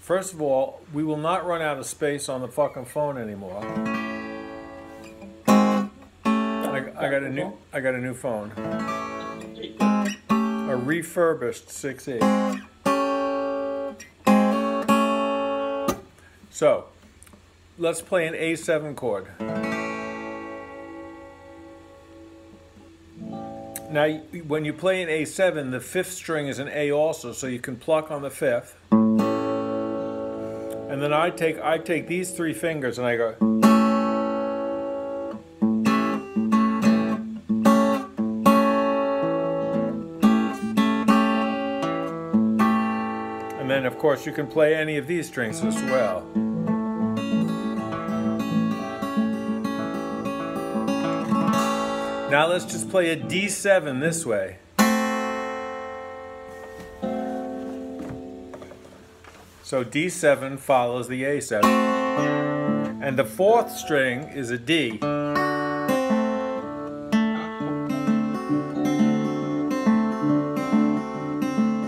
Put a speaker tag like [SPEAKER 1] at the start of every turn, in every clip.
[SPEAKER 1] First of all, we will not run out of space on the fucking phone anymore. I got a new phone. A refurbished 6E. So, let's play an A7 chord. Now, when you play an A7, the fifth string is an A also, so you can pluck on the fifth. And then I take these three fingers and I go. And then, of course, you can play any of these strings as well. Now let's just play a D7 this way. So D7 follows the A7. And the fourth string is a D.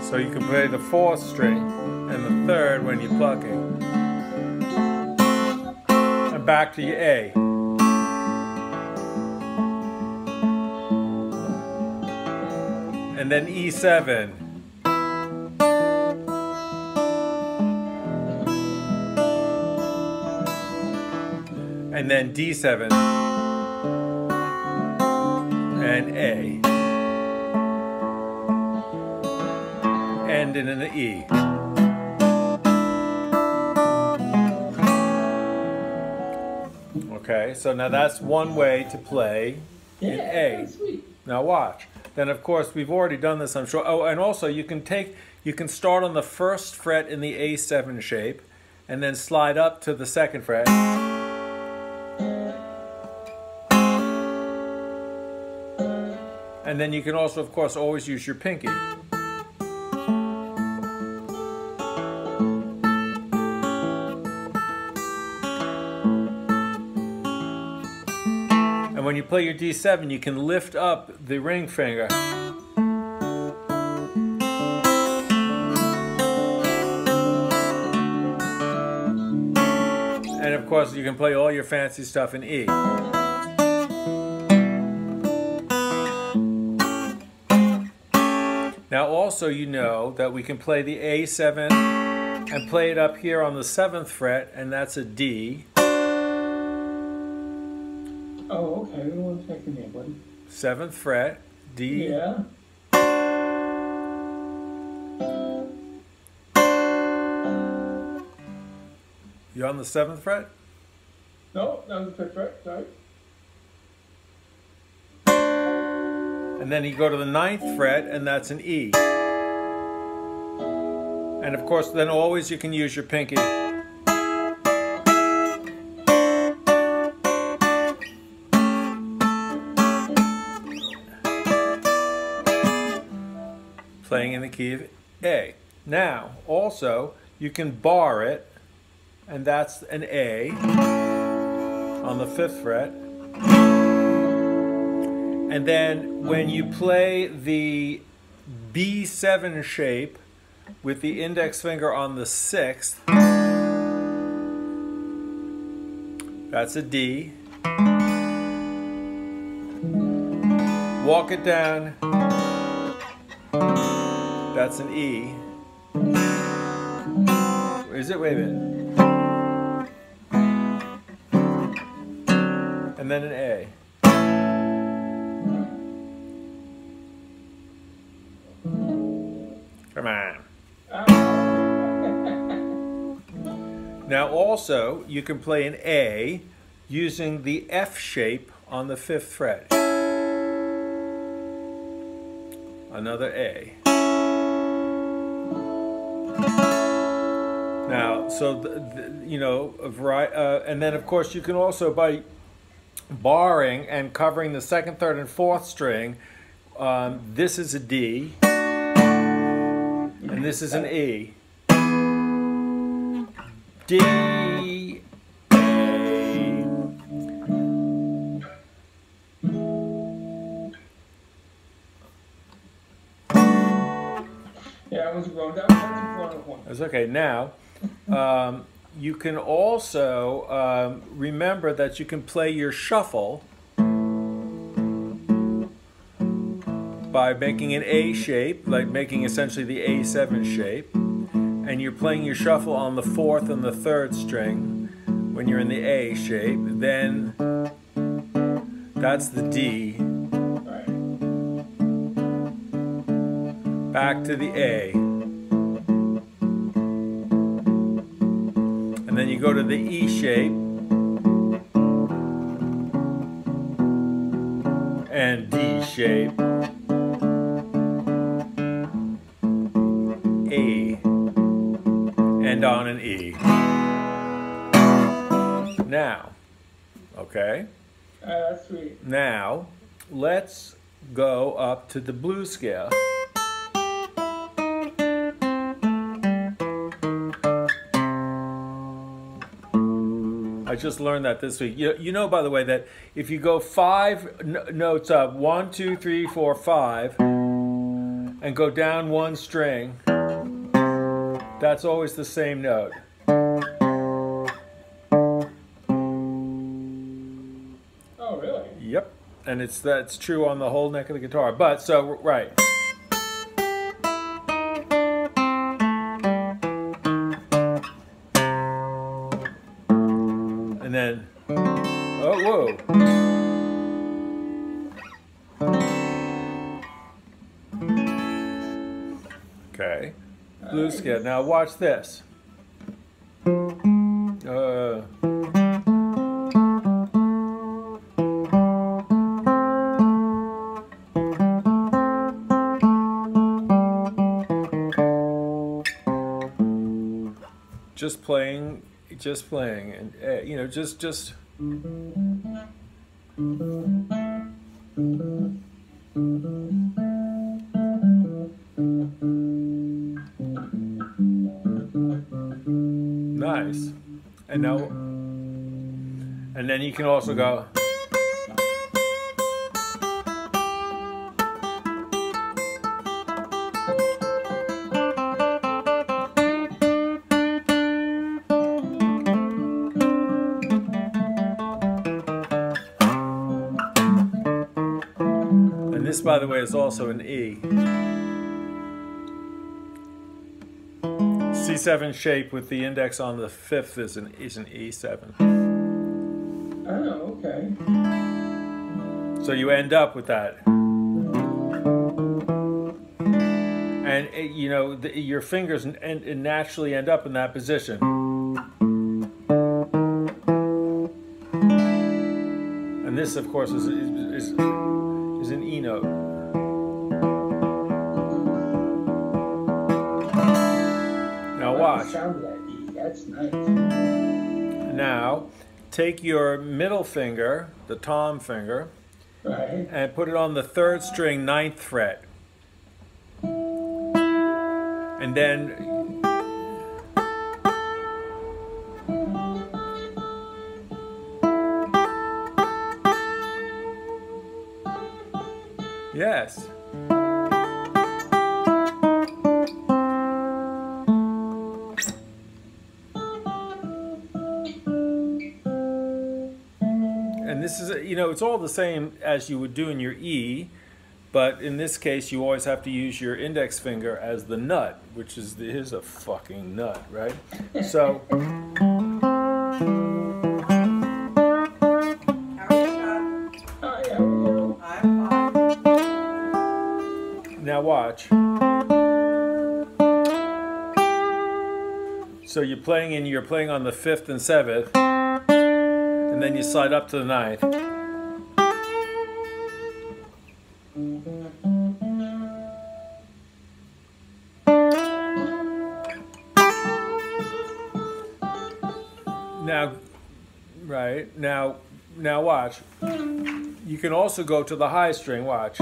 [SPEAKER 1] So you can play the fourth string and the third when you're plucking. And back to your A. And then E7. And then D7. And A. Ending in an E. Okay, so now that's one way to play in A.
[SPEAKER 2] Sweet.
[SPEAKER 1] Now watch. Then of course we've already done this, I'm sure. Oh, and also you can start on the first fret in the A7 shape and then slide up to the second fret. And then you can also, of course, always use your pinky. And when you play your D7, you can lift up the ring finger. And of course, you can play all your fancy stuff in E. Now also you know that we can play the A7 and play it up here on the 7th fret, and that's a D.
[SPEAKER 2] Oh, okay. One second here, buddy.
[SPEAKER 1] 7th fret, D.
[SPEAKER 2] Yeah.
[SPEAKER 1] You're on the 7th fret?
[SPEAKER 2] No, that was the 5th fret, sorry.
[SPEAKER 1] And then you go to the 9th fret, and that's an E. And of course, then always you can use your pinky. Playing in the key of A. Now, also, you can bar it, and that's an A on the 5th fret. And then when you play the B7 shape with the index finger on the 6th, that's a D. Walk it down, that's an E. Where is it? Wait a minute. And then an A. Come on. Now also, you can play an A using the F shape on the 5th fret. Another A. Now, so, you know, and then of course you can also, by barring and covering the 2nd, 3rd, and 4th string, this is a D. And this is an E. D, A.
[SPEAKER 2] Yeah, I was wrong. That was one.
[SPEAKER 1] That's okay. Now, You can also remember that you can play your shuffle by making an A shape, like making essentially the A7 shape. And you're playing your shuffle on the 4th and the 3rd string when you're in the A shape. Then that's the D. Back to the A. And then you go to the E shape. And D shape. A. And on an E. Now, okay?
[SPEAKER 2] That's sweet.
[SPEAKER 1] Now, let's go up to the blues scale. I just learned that this week. You know, by the way, that if you go 5 notes up, 1, 2, 3, 4, 5, and go down 1 string, that's always the same note.
[SPEAKER 2] Oh, really?
[SPEAKER 1] Yep, and that's true on the whole neck of the guitar. But so right. And then, oh, whoa. Okay, blues scale. Now watch this. Just playing, and you know, just. Nice. And now, and then you can also go. This, by the way, is also an E. C7 shape with the index on the 5th is an E7.
[SPEAKER 2] Oh, okay.
[SPEAKER 1] So you end up with that. And, you know, your fingers naturally end up in that position. And this, of course, is an E note. Now watch.
[SPEAKER 2] The sound of that E. That's nice.
[SPEAKER 1] Now, take your middle finger, the tom finger,
[SPEAKER 2] Right.
[SPEAKER 1] and put it on the 3rd string, 9th fret. And then yes. And this is, you know, it's all the same as you would do in your E, but in this case you always have to use your index finger as the nut, which is a fucking nut, right? So now watch. So you're playing on the 5th and 7th, and then you slide up to the 9th. Now, right, now watch. You can also go to the high string, watch.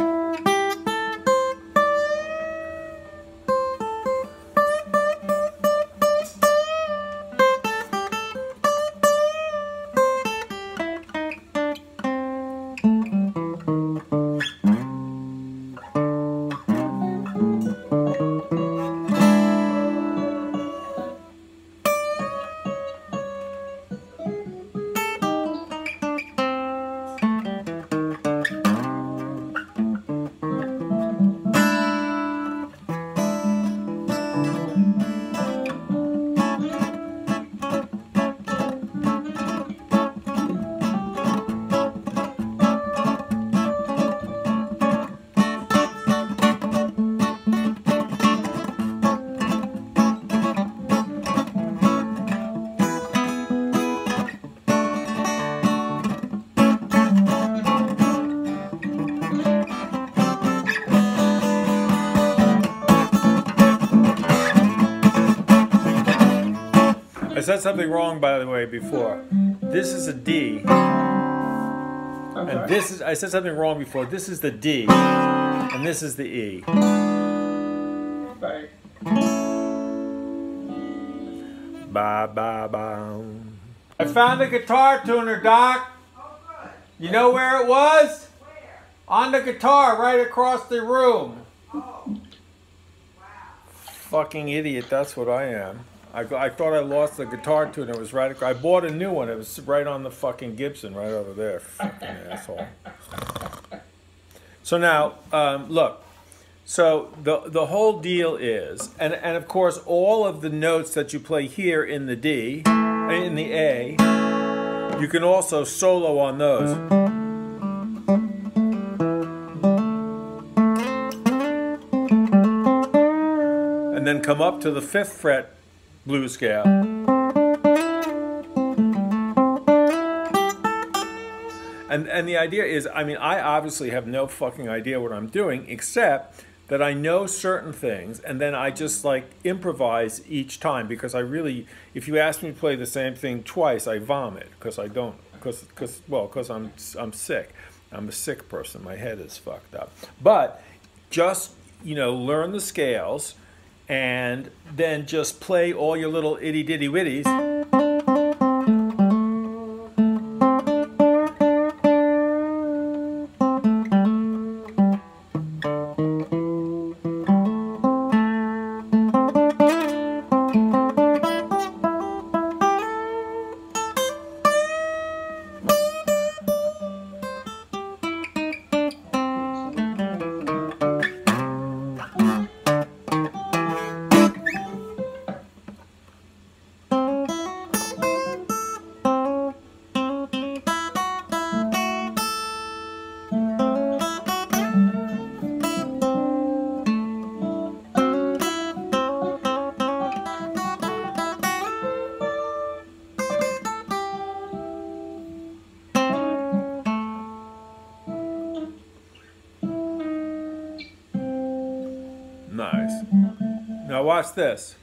[SPEAKER 1] said something wrong, by the way, before. This is a D. And this is, I said something wrong before. This is the D. And this is the E.
[SPEAKER 2] Right.
[SPEAKER 1] Ba ba ba. I found a guitar tuner, Doc. You know where it was?
[SPEAKER 3] Where?
[SPEAKER 1] On the guitar, right across the room.
[SPEAKER 3] Oh. Wow.
[SPEAKER 1] Fucking idiot, that's what I am. I thought I lost the guitar tuner. It was right across. I bought a new one. It was right on the fucking Gibson, right over there. Fucking asshole. So now, look. So the whole deal is, and of course, all of the notes that you play here in the D, in the A, you can also solo on those. And then come up to the 5th fret blues scale. And the idea is, I mean, I obviously have no fucking idea what I'm doing, except that I know certain things, and then I just like improvise each time, because I really, if you ask me to play the same thing twice, I vomit, because I don't, because I'm sick. I'm a sick person. My head is fucked up. But just, you know, learn the scales, and then just play all your little itty ditty witties. Nice. Now watch this.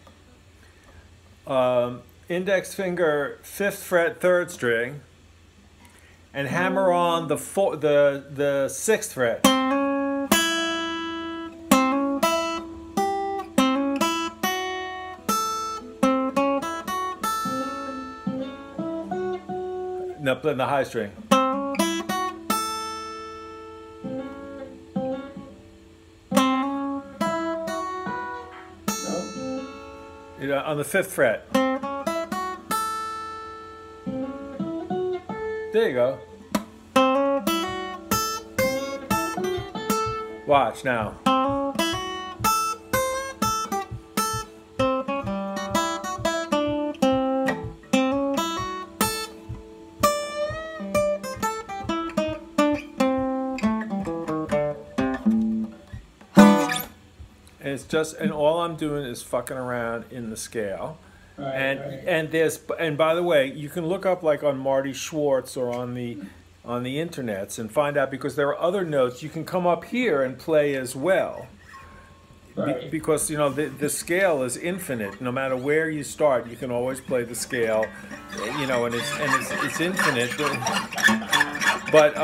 [SPEAKER 1] Index finger 5th fret 3rd string, and hammer on the 6th fret. Now play the high string. On the 5th fret. There you go. Watch now. It's just, and all I'm doing is fucking around in the scale.
[SPEAKER 2] Right,
[SPEAKER 1] And by the way, you can look up like on Marty Schwartz or on the internets and find out, because there are other notes you can come up here and play as well.
[SPEAKER 2] Right.
[SPEAKER 1] Because you know the scale is infinite. No matter where you start, you can always play the scale. You know, and it's infinite. But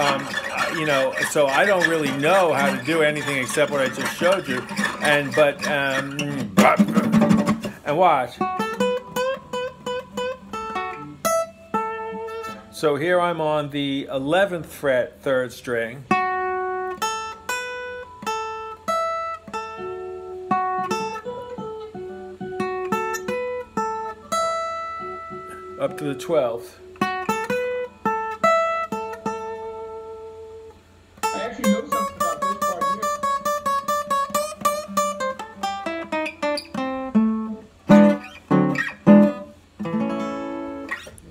[SPEAKER 1] you know, so I don't really know how to do anything except what I just showed you. And watch. So here I'm on the 11th fret 3rd string. Up to the 12th.
[SPEAKER 2] I actually know something about this part here.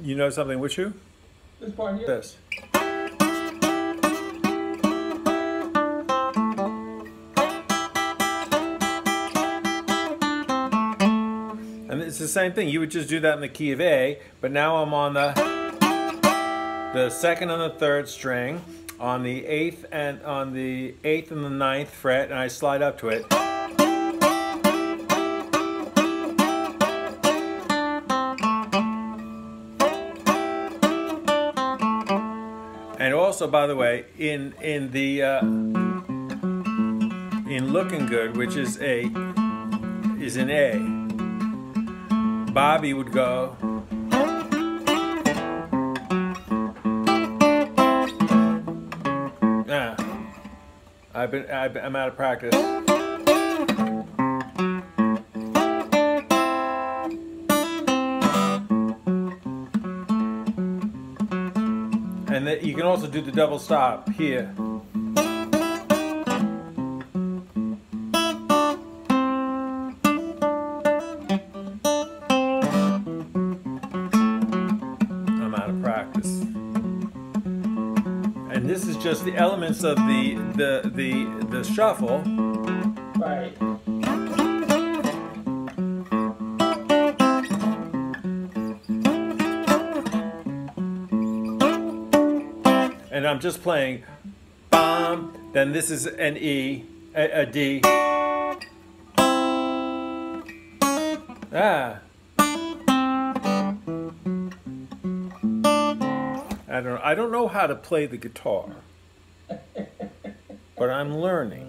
[SPEAKER 1] You know something with you?
[SPEAKER 2] This part here.
[SPEAKER 1] This. And it's the same thing. You would just do that in the key of A, but now I'm on the 2nd and the 3rd string, on the 8th and the 9th fret, and I slide up to it. also, by the way, in Looking Good, which is in A, Bobby would go. I'm out of practice. And then you can also do the double stop here. I'm out of practice. And this is just the elements of the shuffle.
[SPEAKER 2] Right.
[SPEAKER 1] And I'm just playing bam, then this is an E, a D. Ah. I don't know how to play the guitar, but I'm learning.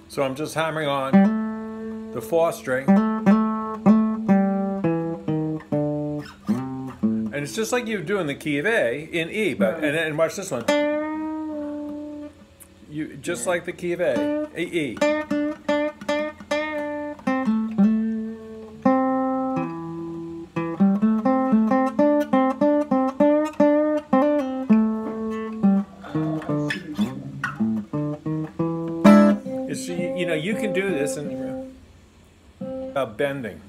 [SPEAKER 1] So I'm just hammering on the 4th string. And it's just like you do in the key of A in E, but and watch this one. You just like the key of A, E. It's, you know, you can do this and about bending,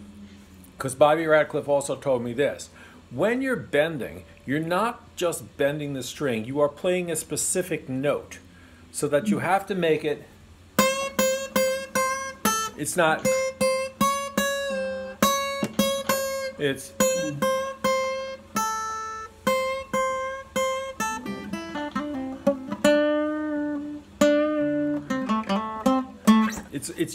[SPEAKER 1] because Bobby Radcliffe also told me this. When you're bending, you're not just bending the string, you are playing a specific note, so that you have to make it, it's not, it's,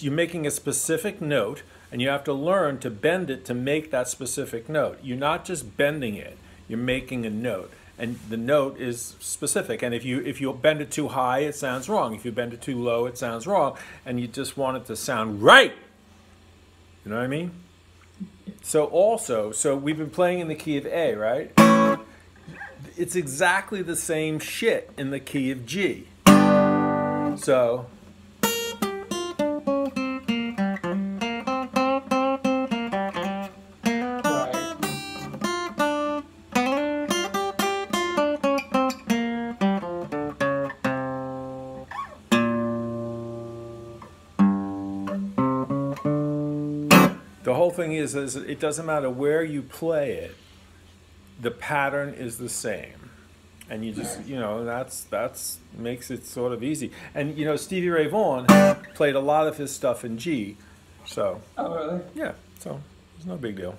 [SPEAKER 1] you're making a specific note, and you have to learn to bend it to make that specific note. You're not just bending it, you're making a note, and the note is specific. And if you bend it too high, it sounds wrong. If you bend it too low, it sounds wrong, and you just want it to sound right. You know what I mean? So we've been playing in the key of A, right? It's exactly the same shit in the key of G. So the whole thing is it doesn't matter where you play it, the pattern is the same, and you just, you know, that's makes it sort of easy. And you know, Stevie Ray Vaughan played a lot of his stuff in G, so
[SPEAKER 2] Oh, really?
[SPEAKER 1] yeah, so it's no big deal.